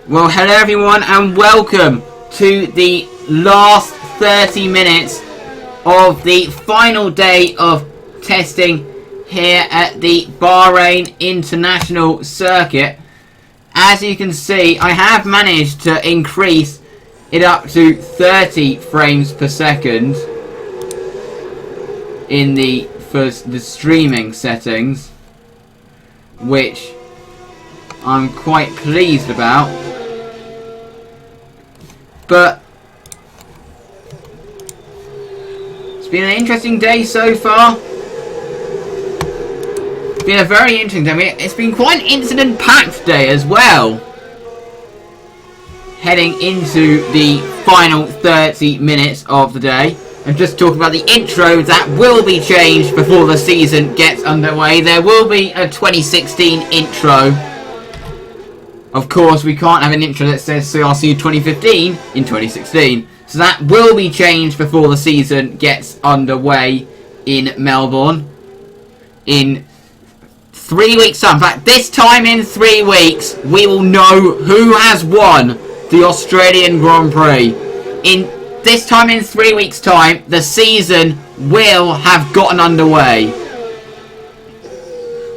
Well, hello everyone and welcome to the last 30 minutes of the final day of testing here at the Bahrain International Circuit. As you can see, I have managed to increase it up to 30 frames per second in the streaming settings, which I'm quite pleased about. But it's been an interesting day so far. It's been a very interesting day. I mean, it's been quite an incident-packed day as well. Heading into the final 30 minutes of the day. I'm just talking about the intro that will be changed before the season gets underway. There will be a 2016 intro. Of course, we can't have an intro that says CRC 2015 in 2016. So that will be changed before the season gets underway in Melbourne. In 3 weeks' time. In fact, this time in 3 weeks, we will know who has won the Australian Grand Prix. This time in 3 weeks' time, the season will have gotten underway.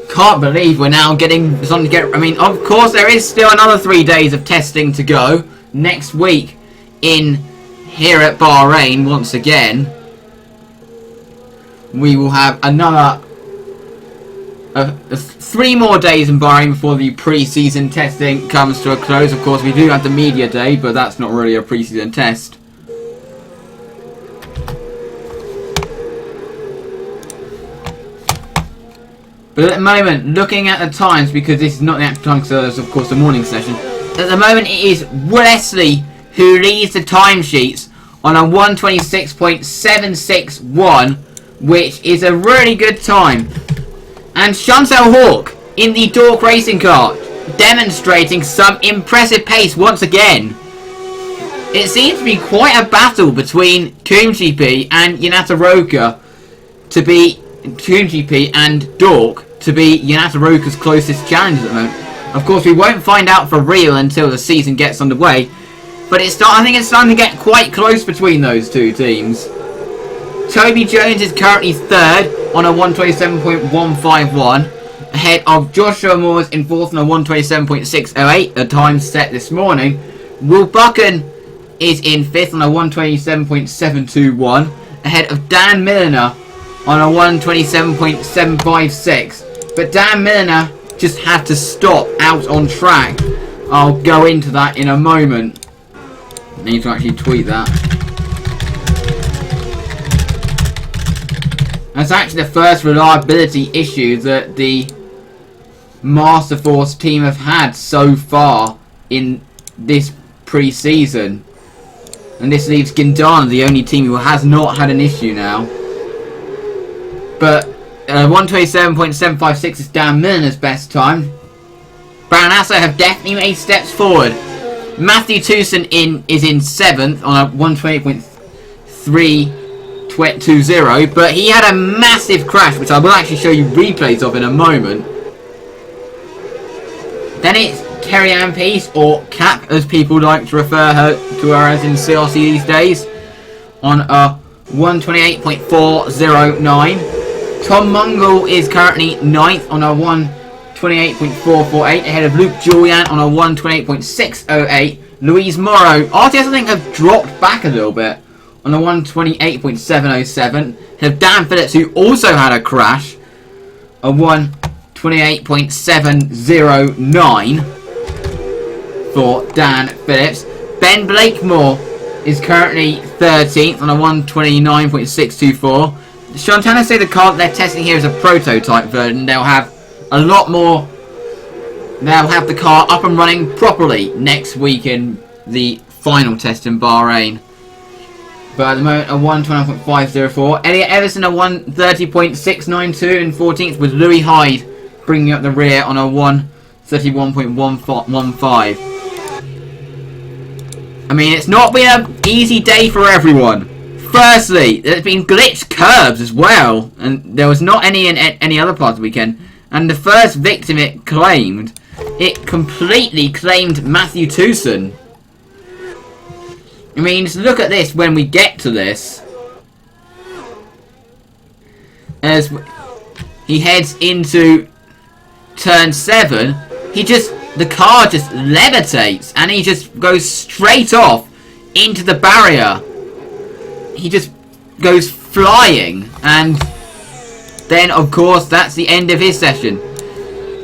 Can't believe we're now getting something to get. I mean, of course, there is still another 3 days of testing to go next week here at Bahrain. Once again, we will have another 3 more days in Bahrain before the pre-season testing comes to a close. Of course, we do have the media day, but that's not really a pre-season test. But at the moment, looking at the times, because this is not the actual time, because it's of course the morning session. At the moment, it is Wesley who leads the timesheets on a 1:26.761, which is a really good time. And Chantal Hawk in the Dork racing car, demonstrating some impressive pace once again. It seems to be quite a battle between GP and Yanata Roka to be GP and Dork to be Yanata Roka's closest challenge at the moment. Of course, we won't find out for real until the season gets underway, but I think it's starting to get quite close between those two teams. Toby Jones is currently third on a 1:27.151, ahead of Joshua Moores in fourth on a 1:27.608, a time set this morning. Will Buchan is in fifth on a 1:27.721, ahead of Dan Milliner on a 1:27.756. But Dan Milliner just had to stop out on track. I'll go into that in a moment. I need to actually tweet that. That's actually the first reliability issue that the Masterforce team have had so far in this pre-season. And this leaves Guindana the only team who has not had an issue now. But 1:27.756 is Dan Milner's best time. Brown-Asso have definitely made steps forward. Matthew Towson is in 7th on a 1:28.320, but he had a massive crash, which I will actually show you replays of in a moment. Then it's Kerry Ann Peace, or Cap as people like to refer to her as in CRC these days, on a 1:28.409. Tom Mungle is currently 9th on a 1:28.448, ahead of Luke Julian on a 1:28.608. Louise Morrow, RTS I think have dropped back a little bit on a 128.707. Have Dan Phillips, who also had a crash, a 128.709 for Dan Phillips. Ben Blakemore is currently 13th on a 129.624. Shantana say the car they're testing here is a prototype version. They'll have a lot more. They'll have the car up and running properly next week in the final test in Bahrain. But at the moment, a 129.504. Elliot Everson, a 130.692 in 14th, with Louis Hyde bringing up the rear on a 131.115. I mean, it's not been an easy day for everyone. Firstly, there's been glitched curbs as well, and there was not any in any other part of the weekend. And the first victim it completely claimed Matthew Towson. I mean, just look at this when we get to this. As he heads into turn 7, the car just levitates and he just goes straight off into the barrier. He just goes flying, and then of course that's the end of his session.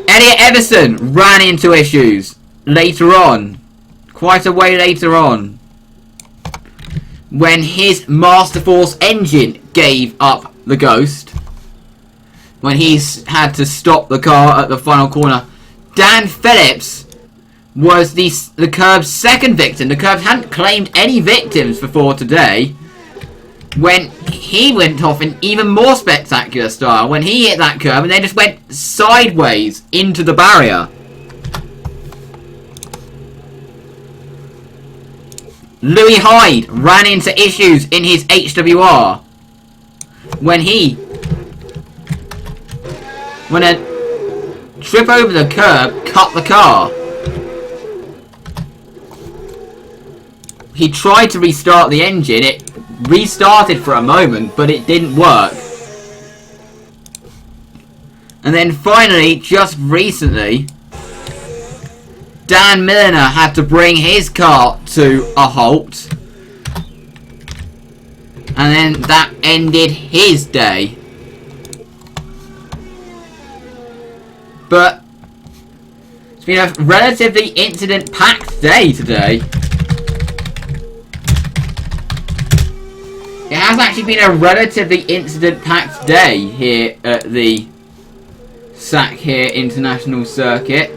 Elliot Everson ran into issues later on, quite a way later on, when his Masterforce engine gave up the ghost, when he had to stop the car at the final corner. Dan Phillips was the curb's second victim. The curb hadn't claimed any victims before today, when he went off in even more spectacular style when he hit that curb and then just went sideways into the barrier. Louis Hyde ran into issues in his HWR when a trip over the curb cut the car. He tried to restart the engine. It restarted for a moment, but it didn't work. And then finally, just recently, Dan Milliner had to bring his car to a halt. And then that ended his day. But it's been a relatively incident-packed day today. It has actually been a relatively incident-packed day here at the Sakhir International Circuit.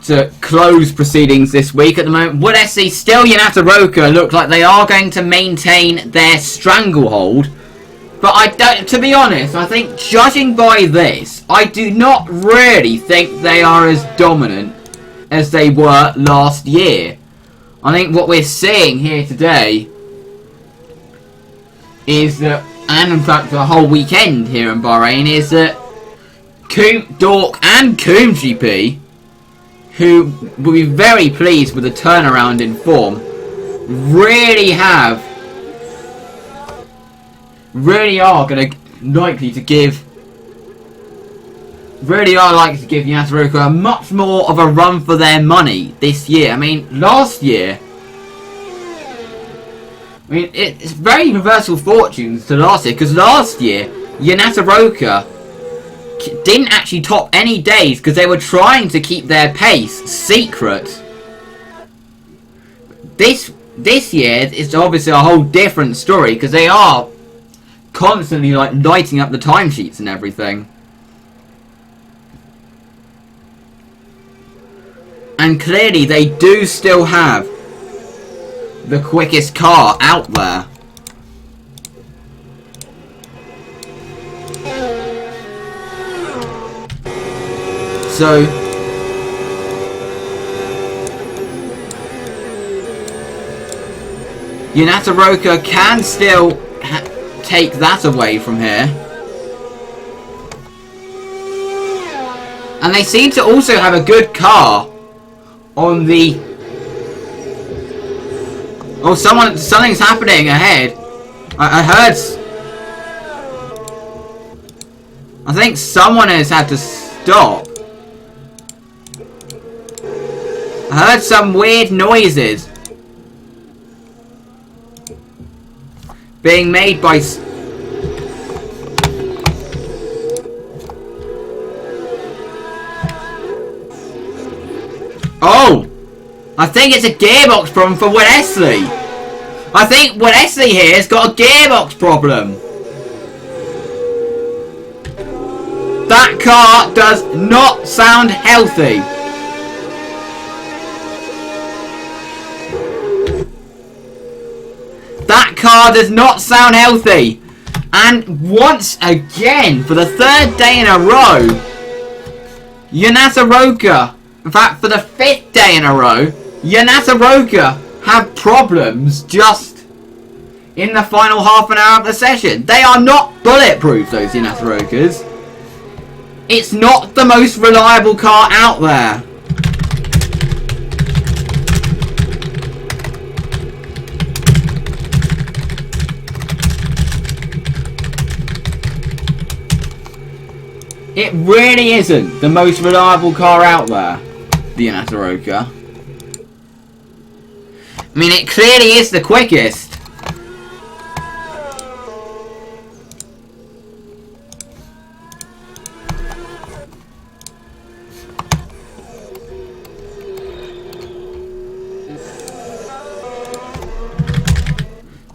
To close proceedings this week at the moment, Wood SC still Yanata Roka look like they are going to maintain their stranglehold. But I don't, to be honest, I think judging by this, I do not really think they are as dominant as they were last year. I think what we're seeing here today is that, and in fact the whole weekend here in Bahrain, is that Dork and Coombe GP, who will be very pleased with the turnaround in form, really are likely to give Yanata Roka much more of a run for their money this year. I mean, last year, it's very reversal fortunes to last year, because last year Yanata Roka didn't actually top any days because they were trying to keep their pace secret. This year is obviously a whole different story, because they are constantly lighting up the timesheets and everything. And clearly they do still have the quickest car out there. So Yanata Roka can still take that away from here. And they seem to also have a good car on the... Oh, something's happening ahead. I I think someone has had to stop. I heard some weird noises being made by... Oh! I think it's a gearbox problem for Wesley. I think Wesley here has got a gearbox problem. That car does not sound healthy. That car does not sound healthy. And once again, for the third day in a row, Yanasa Roka, in fact for the fifth day in a row, Yanasa Roka have problems just in the final half an hour of the session. They are not bulletproof, those Yanasa Rokas. It's not the most reliable car out there. It really isn't the most reliable car out there, the Yanasa Roka. I mean, it clearly is the quickest.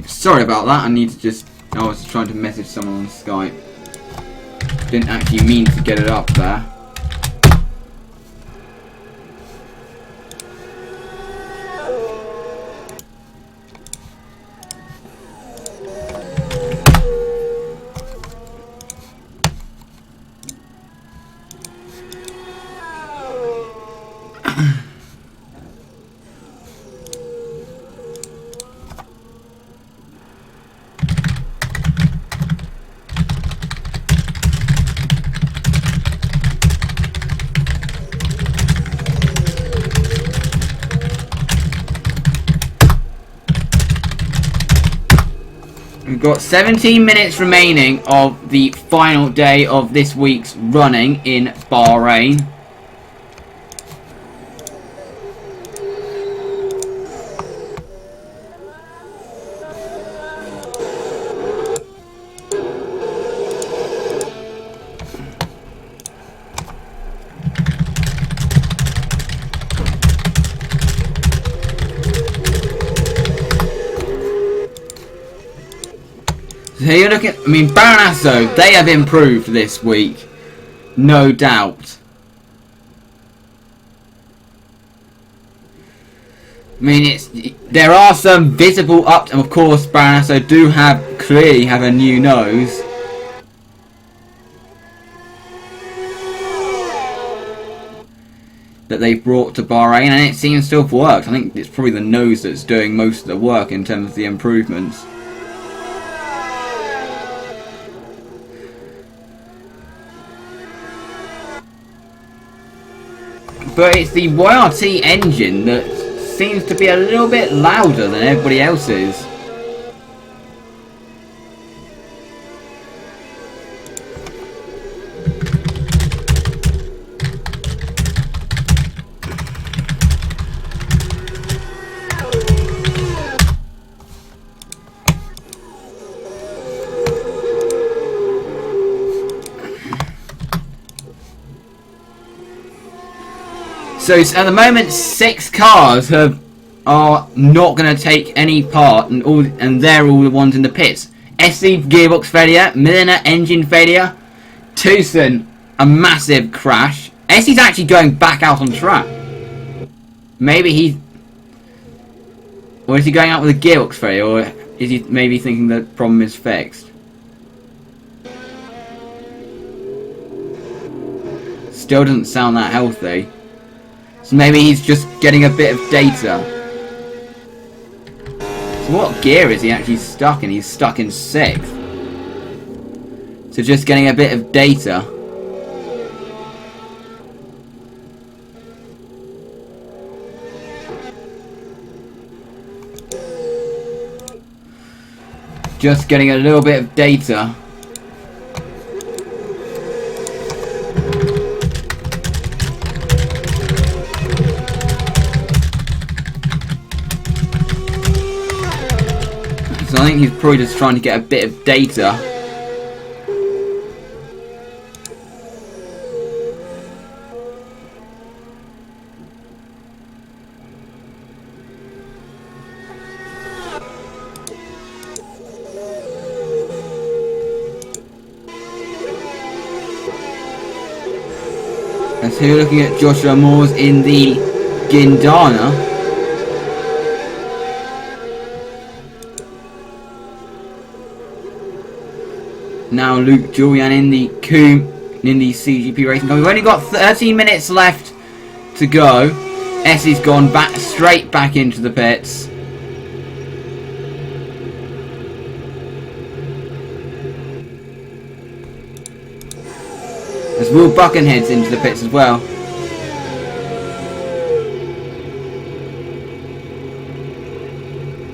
Sorry about that, I was trying to message someone on Skype. Didn't actually mean to get it up there. We've got 17 minutes remaining of the final day of this week's running in Bahrain. So you're looking, I mean, Bahrain, they have improved this week, no doubt. I mean, there are some visible ups, and of course, Bahrain clearly have a new nose. That they've brought to Bahrain, and it seems to have worked. I think it's probably the nose that's doing most of the work in terms of the improvements. But it's the YRT engine that seems to be a little bit louder than everybody else's. So at the moment, 6 cars are not going to take any part, and they're all the ones in the pits. SC gearbox failure, Milliner engine failure, Tucson a massive crash. SC's actually going back out on track. Maybe or is he going out with a gearbox failure, or is he maybe thinking the problem is fixed? Still doesn't sound that healthy. So maybe he's just getting a bit of data. So what gear is he actually stuck in? He's stuck in 6th. So just getting a bit of data. Just getting a little bit of data. I think he's probably just trying to get a bit of data. And so you're looking at Joshua Moores in the Guindana. Now Luke Julian in the CGP Racing Car. We've only got 13 minutes left to go. Essie's gone straight back into the pits. As Will Buchan heads into the pits as well.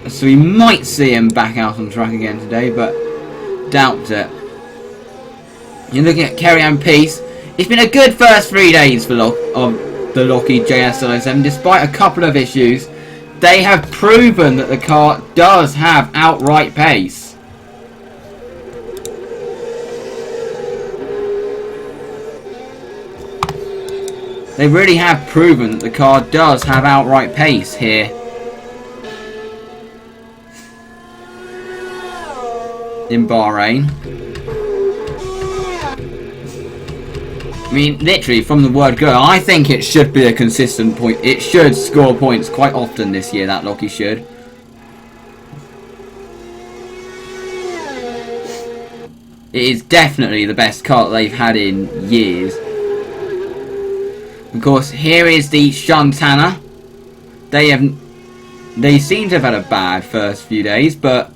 So we might see him back out on track again today, but doubt it. You're looking at Kerry-Ann Peace. It's been a good first 3 days for the Lockheed JS07. Despite a couple of issues, they have proven that the car does have outright pace. They really have proven that the car does have outright pace here. In Bahrain. I mean, literally, from the word go, I think it should be a consistent point. It should score points quite often this year, that Lockie should. It is definitely the best car that they've had in years. Of course, here is the Shantana. They seem to have had a bad first few days, but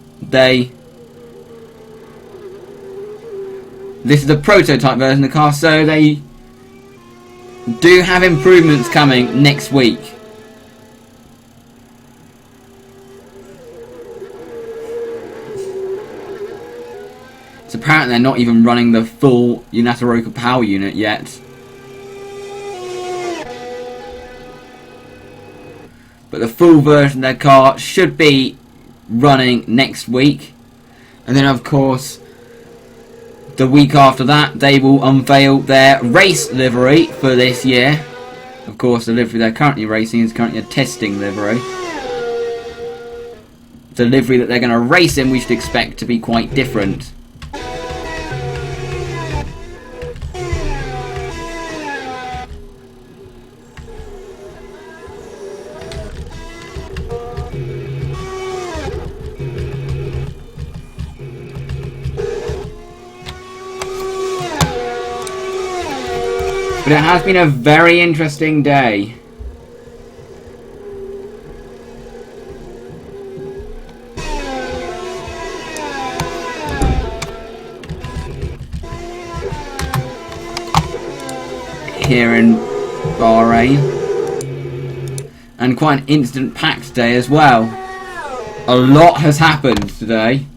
this is the prototype version of the car, so they do have improvements coming next week. So apparently they're not even running the full Unatoroka power unit yet. But the full version of their car should be running next week. And then of course, the week after that, they will unveil their race livery for this year. Of course, the livery they're currently racing is currently a testing livery. The livery that they're going to race in, we should expect to be quite different. But it has been a very interesting day. Here in Bahrain. And quite an instant-packed day as well. A lot has happened today.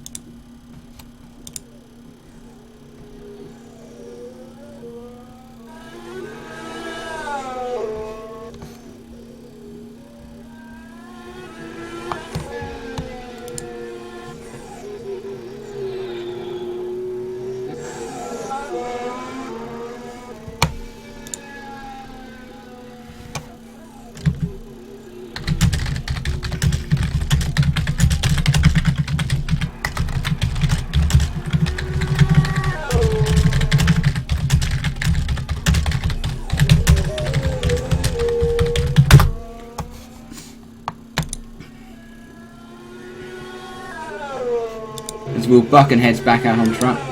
As Will Buchan heads back out on track. I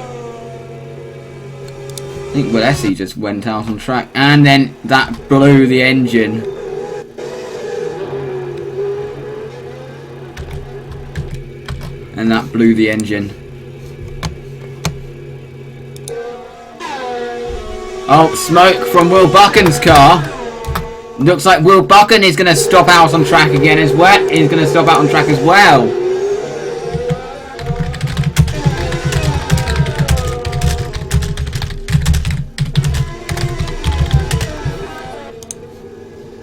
think Will Essie just went out on track, and then that blew the engine. And that blew the engine. Oh, smoke from Will Buchan's car. Looks like Will Buchan is going to stop out on track again as well. He's going to stop out on track as well.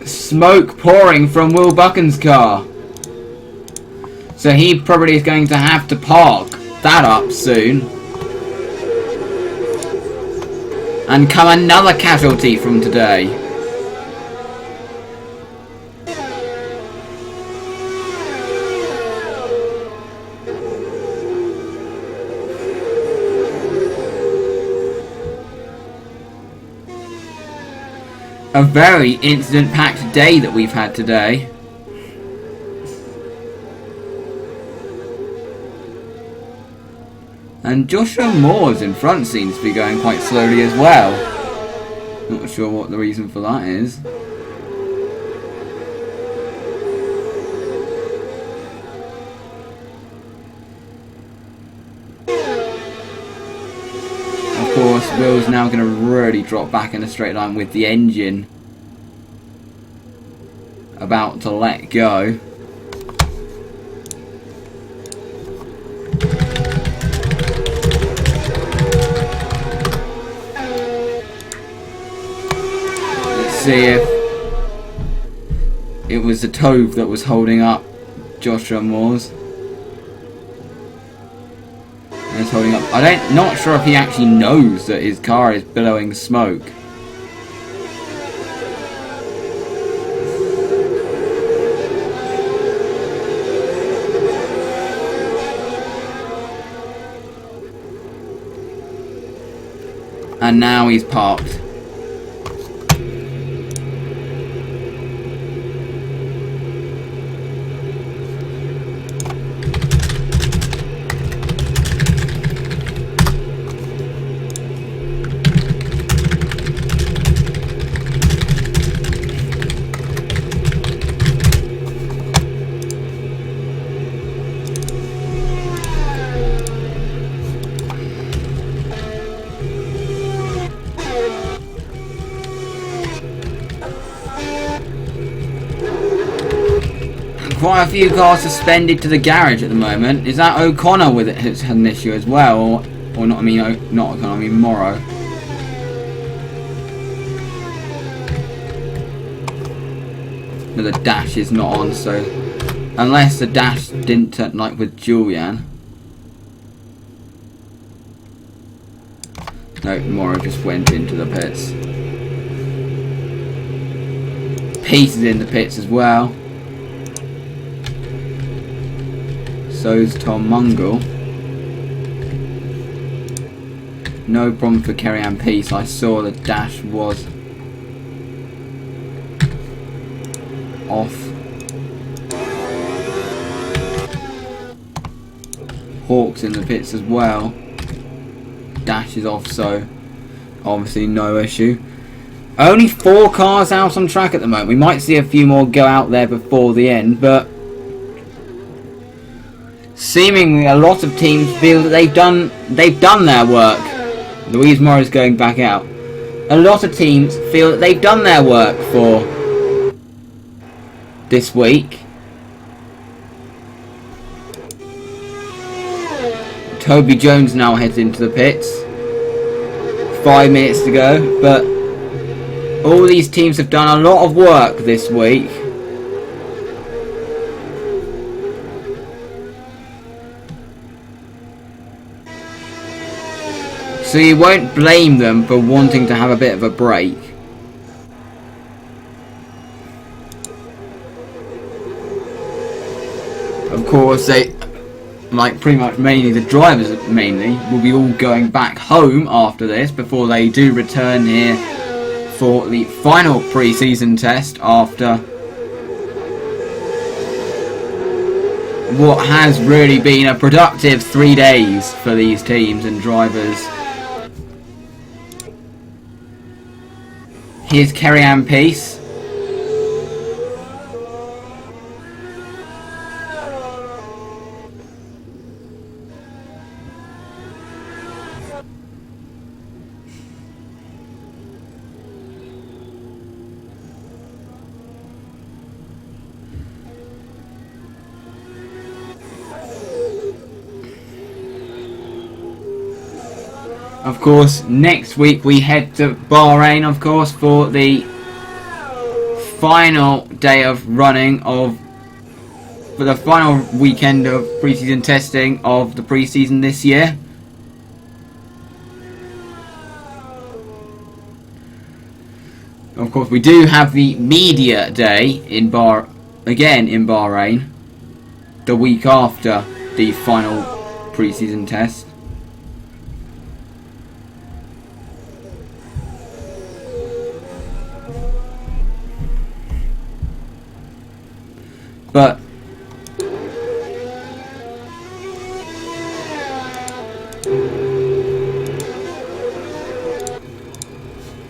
Smoke pouring from Will Buchan's car. So he probably is going to have to park that up soon. And come another casualty from today. A very incident-packed day that we've had today. And Joshua Moore's in front seems to be going quite slowly as well. Not sure what the reason for that is. Of course, Will's now going to really drop back in a straight line with the engine about to let go. Let's see if it was the Tove that was holding up Joshua Moore's. He's holding up. Not sure if he actually knows that his car is billowing smoke. And now he's parked. Quite a few cars suspended to the garage at the moment. Is that O'Connor with it has had an issue as well, or not? I mean, not O'Connor. I mean Morrow. No, the dash is not on, so unless the dash didn't turn like with Julian. No, Morrow just went into the pits. Peace is in the pits as well. So's Tom Mungle. No problem for Kerry-Ann Peace. I saw the dash was off. Hawk's in the pits as well. Dash is off, so obviously no issue. Only 4 cars out on track at the moment. We might see a few more go out there before the end, but seemingly a lot of teams feel that they've done their work. Louise Morris going back out. A lot of teams feel that they've done their work for this week. Toby Jones now heads into the pits. 5 minutes to go, but all these teams have done a lot of work this week. So you won't blame them for wanting to have a bit of a break. Of course, they, like pretty much mainly the drivers mainly, will be all going back home after this before they do return here for the final pre-season test after what has really been a productive 3 days for these teams and drivers. Here's Kerry-Ann Peace. Of course, next week we head to Bahrain, of course, for the final day of running of for the final weekend of pre-season testing of the pre-season this year. Of course, we do have the media day in Bahrain, the week after the final pre-season test. But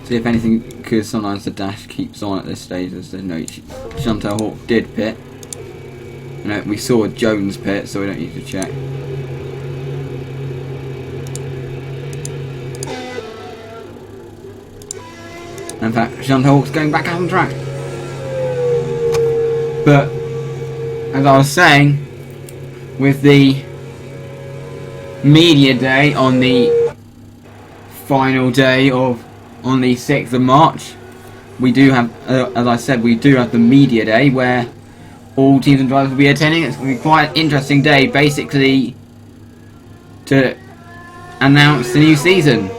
see if anything, because sometimes the dash keeps on at this stage. As the note, Chantal Hawk did pit. We saw Jones pit, so we don't need to check. In fact, Chantal Hawk's going back out on track. But as I was saying, with the media day on the final day of on the 6th of March, we do have, as I said, we do have the media day where all teams and drivers will be attending. It's going to be quite an interesting day, basically, to announce the new season.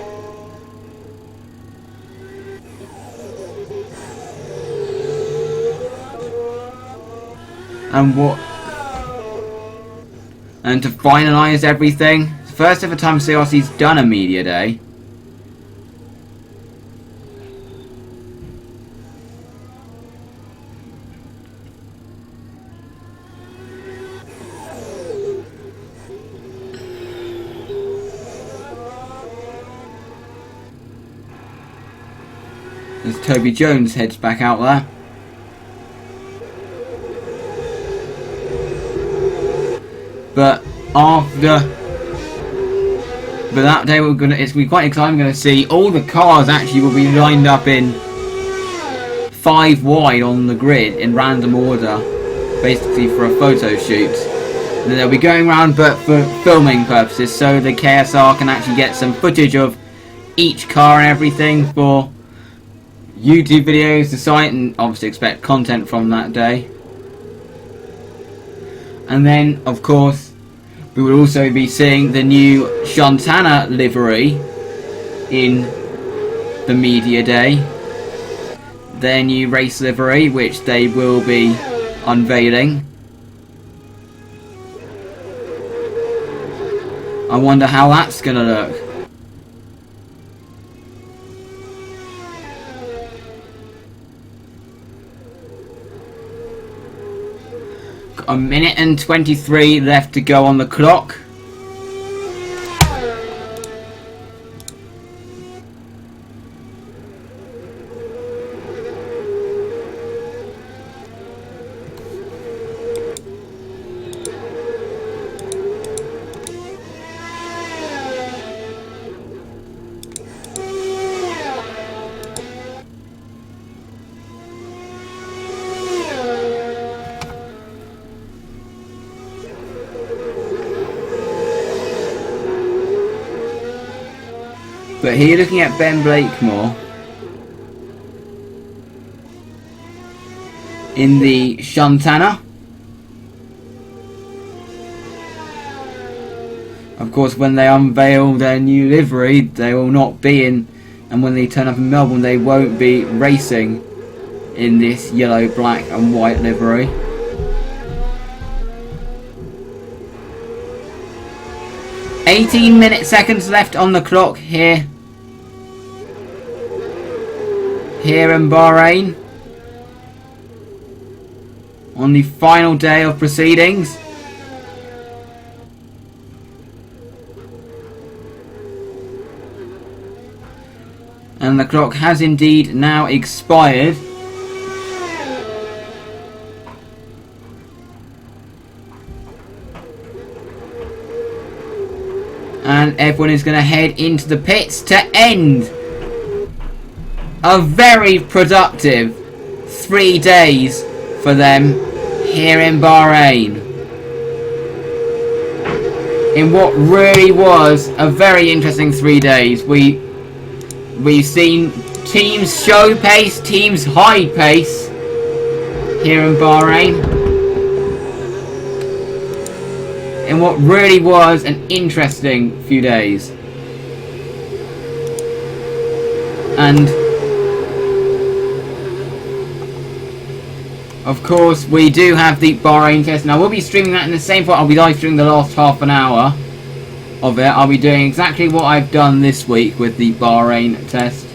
And to finalise everything. It's the first ever time CRC's done a media day. As Toby Jones heads back out there. But that day it's going to be quite exciting. We're going to see all the cars actually will be lined up in 5 wide on the grid in random order, basically for a photo shoot. And then they'll be going around, but for filming purposes, so the KSR can actually get some footage of each car and everything for YouTube videos, the site, and obviously expect content from that day. And then, of course, we will also be seeing the new Shantana livery in the media day. Their new race livery, which they will be unveiling. I wonder how that's going to look. A minute and 23 left to go on the clock. But here looking at Ben Blakemore in the Shantana. Of course, when they unveil their new livery, they will not be in, and when they turn up in Melbourne, they won't be racing in this yellow, black and white livery. Seconds left on the clock here in Bahrain on the final day of proceedings. And the clock has indeed now expired. And everyone is going to head into the pits to end a very productive 3 days for them here in Bahrain. In what really was a very interesting 3 days. We've seen teams show pace, teams hide pace here in Bahrain. what really was an interesting few days. And of course we do have the Bahrain test. Now we'll be streaming that in the same part. I'll be live streaming the last half an hour of it. I'll be doing exactly what I've done this week with the Bahrain test.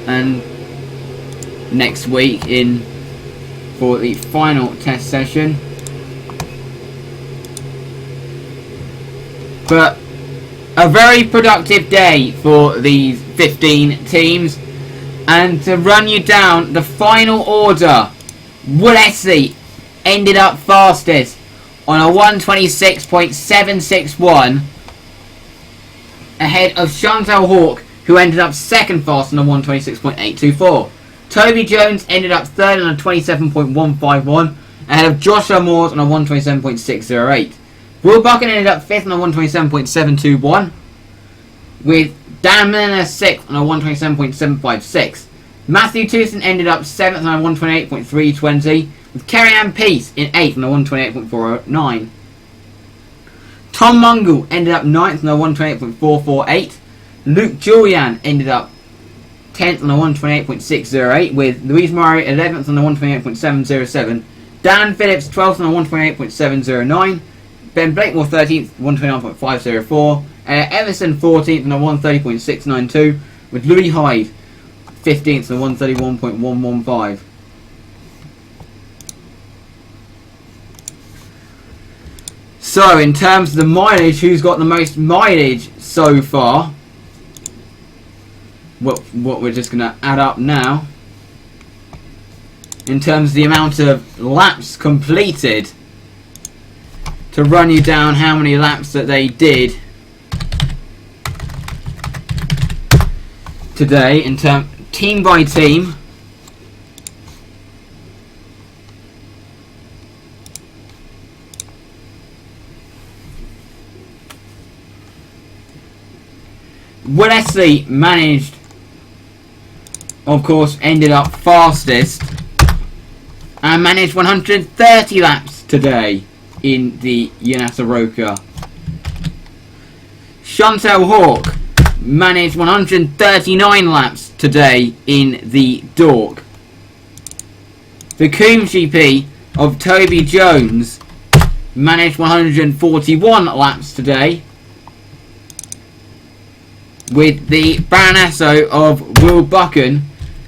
And next week for the final test session. But a very productive day for these 15 teams. And to run you down the final order, Wolseley ended up fastest on a 126.761 ahead of Chantal Hawk, who ended up second fast on a 126.824. Toby Jones ended up third on a 27.151 ahead of Joshua Moores on a 127.608. Will Buchan ended up fifth on a 127.721 with Dan Milner sixth on a 127.756. Matthew Tewson ended up seventh on a 128.320 with Kerry-Ann Peace in eighth on a 128.409. Tom Mungle ended up ninth on a 128.448. Luke Julian ended up 10th on a 128.608 with Louise Murray 11th on a 128.707. Dan Phillips 12th on a 128.709. Ben Blakemore 13th, 129.504. Everson 14th on a 130.692 with Louis Hyde 15th on a 131.115. So in terms of the mileage, who's got the most mileage so far? What we're just going to add up now. In terms of the amount of laps completed, to run you down how many laps that they did today, in team by team. Wolseley managed, of course, ended up fastest and managed 130 laps today in the Yanasa Roka. Chantal Hawk managed 139 laps today in the Dork. The Coombe GP of Toby Jones managed 141 laps today, with the Baronesso of Will Buchan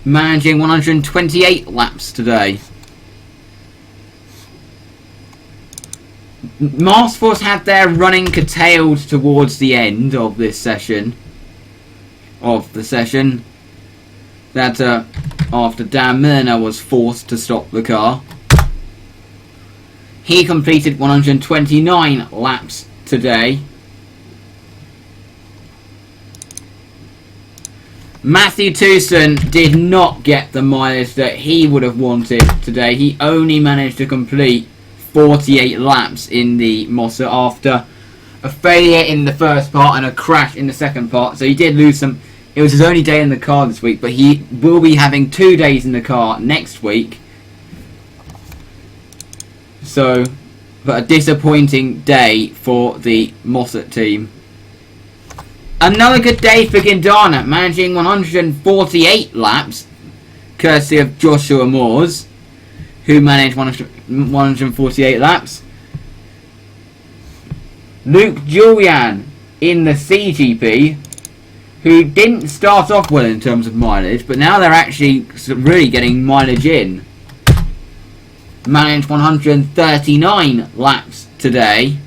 managing 128 laps today. Masterforce had their running curtailed towards the end of this session. That after Dan Milner was forced to stop the car. He completed 129 laps today. Matthew Tewson did not get the mileage that he would have wanted today. He only managed to complete 48 laps in the Mossa after a failure in the first part and a crash in the second part. So he did lose some. It was his only day in the car this week, but he will be having 2 days in the car next week. So, but a disappointing day for the Mossad team. Another good day for Guindana, managing 148 laps, courtesy of Joshua Moores, who managed 148 laps. Luke Julian in the CGP, who didn't start off well in terms of mileage, but now they're actually really getting mileage in. Managed 139 laps today.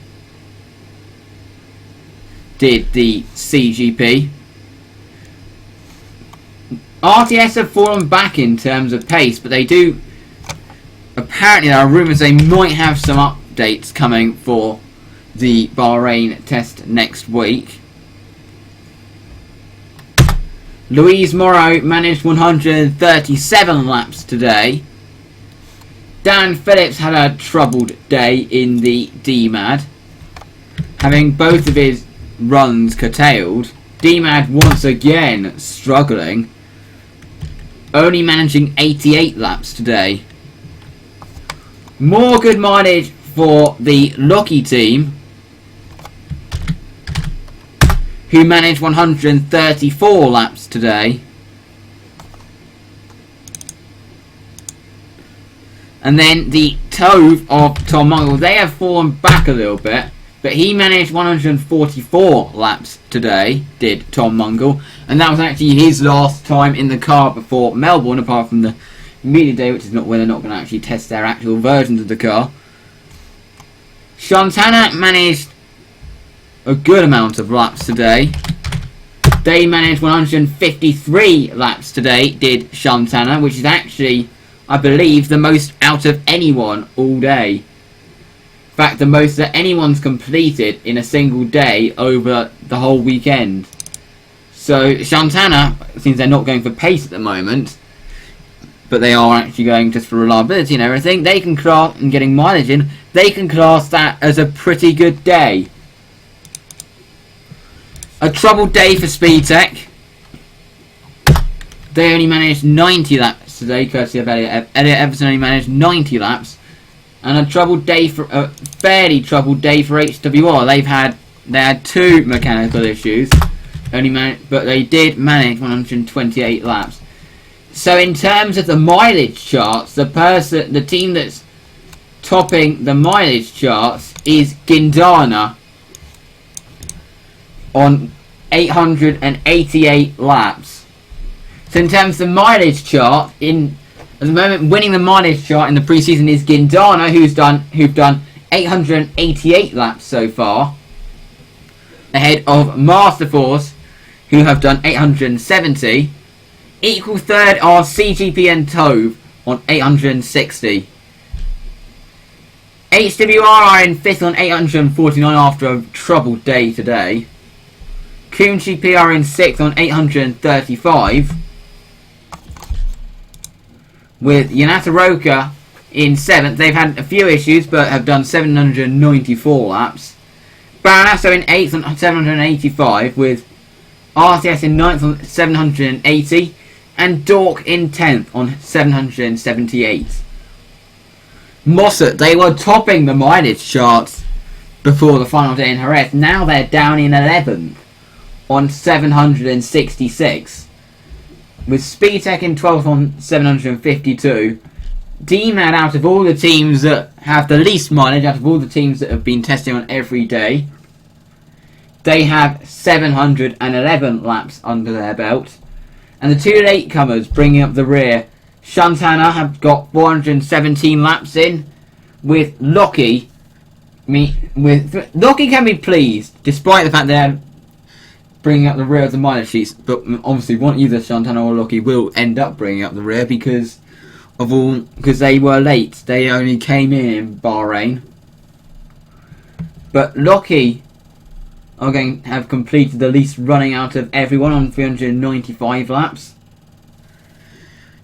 Did the CGP. RTS have fallen back in terms of pace, but they do. Apparently, there are rumours they might have some updates coming for the Bahrain test next week. Louise Morrow managed 137 laps today. Dan Phillips had a troubled day in the DMAD, having both of his runs curtailed. DMAD once again struggling, only managing 88 laps today. More good mileage for the Lucky team, who managed 134 laps today. And then the Tove of Tom Mungle, they have fallen back a little bit, but he managed 144 laps today, did Tom Mungle, and that was actually his last time in the car before Melbourne, apart from the media day, which is not where they're not going to actually test their actual versions of the car. Shantana managed a good amount of laps today. They managed 153 laps today, did Shantana, which is actually, I believe, the most out of anyone all day. In fact, the most that anyone's completed in a single day over the whole weekend. So Shantana, since they're not going for pace at the moment, but they are actually going just for reliability and everything, they can class, and getting mileage in, they can class that as a pretty good day. A troubled day for Speedtech. They only managed 90 laps today, courtesy of Elliot Everson only managed 90 laps. And a troubled day for fairly troubled day for HWR. They had two mechanical issues, but they did manage 128 laps. So in terms of the mileage charts, the team that's topping the mileage charts is Guindana on 888 laps. So in terms of the mileage chart, at the moment winning the mileage chart in the preseason is Guindana, who've done 888 laps so far, ahead of Masterforce, who have done 870. Equal third are CGP and Tove on 860. HWR are in fifth on 849 after a troubled day today. Kuhn GP are in sixth on 835. With Yanataroka in seventh. They've had a few issues but have done 794 laps. Baranasso in eighth on 785, with RTS in ninth on 780. And Dork in 10th on 778. Mossad, they were topping the mileage charts before the final day in Jerez. Now they're down in 11th on 766. With Speedtech in 12th on 752. DMAD, out of all the teams that have the least mileage, out of all the teams that have been testing on every day, they have 711 laps under their belt. And the two latecomers bringing up the rear, Shantana have got 417 laps in, with Lockie. Lockie can be pleased, despite the fact they're bringing up the rear of the mileage sheets. But obviously, either Shantana or Lockie will end up bringing up the rear because they were late. They only came in Bahrain. But Lockie are going to have completed the least running out of everyone on 395 laps.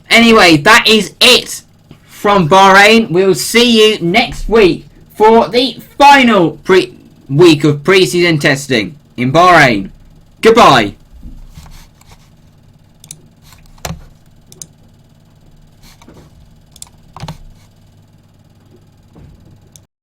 Anyway, that is it from Bahrain. We'll see you next week for the final week of pre-season testing in Bahrain. Goodbye.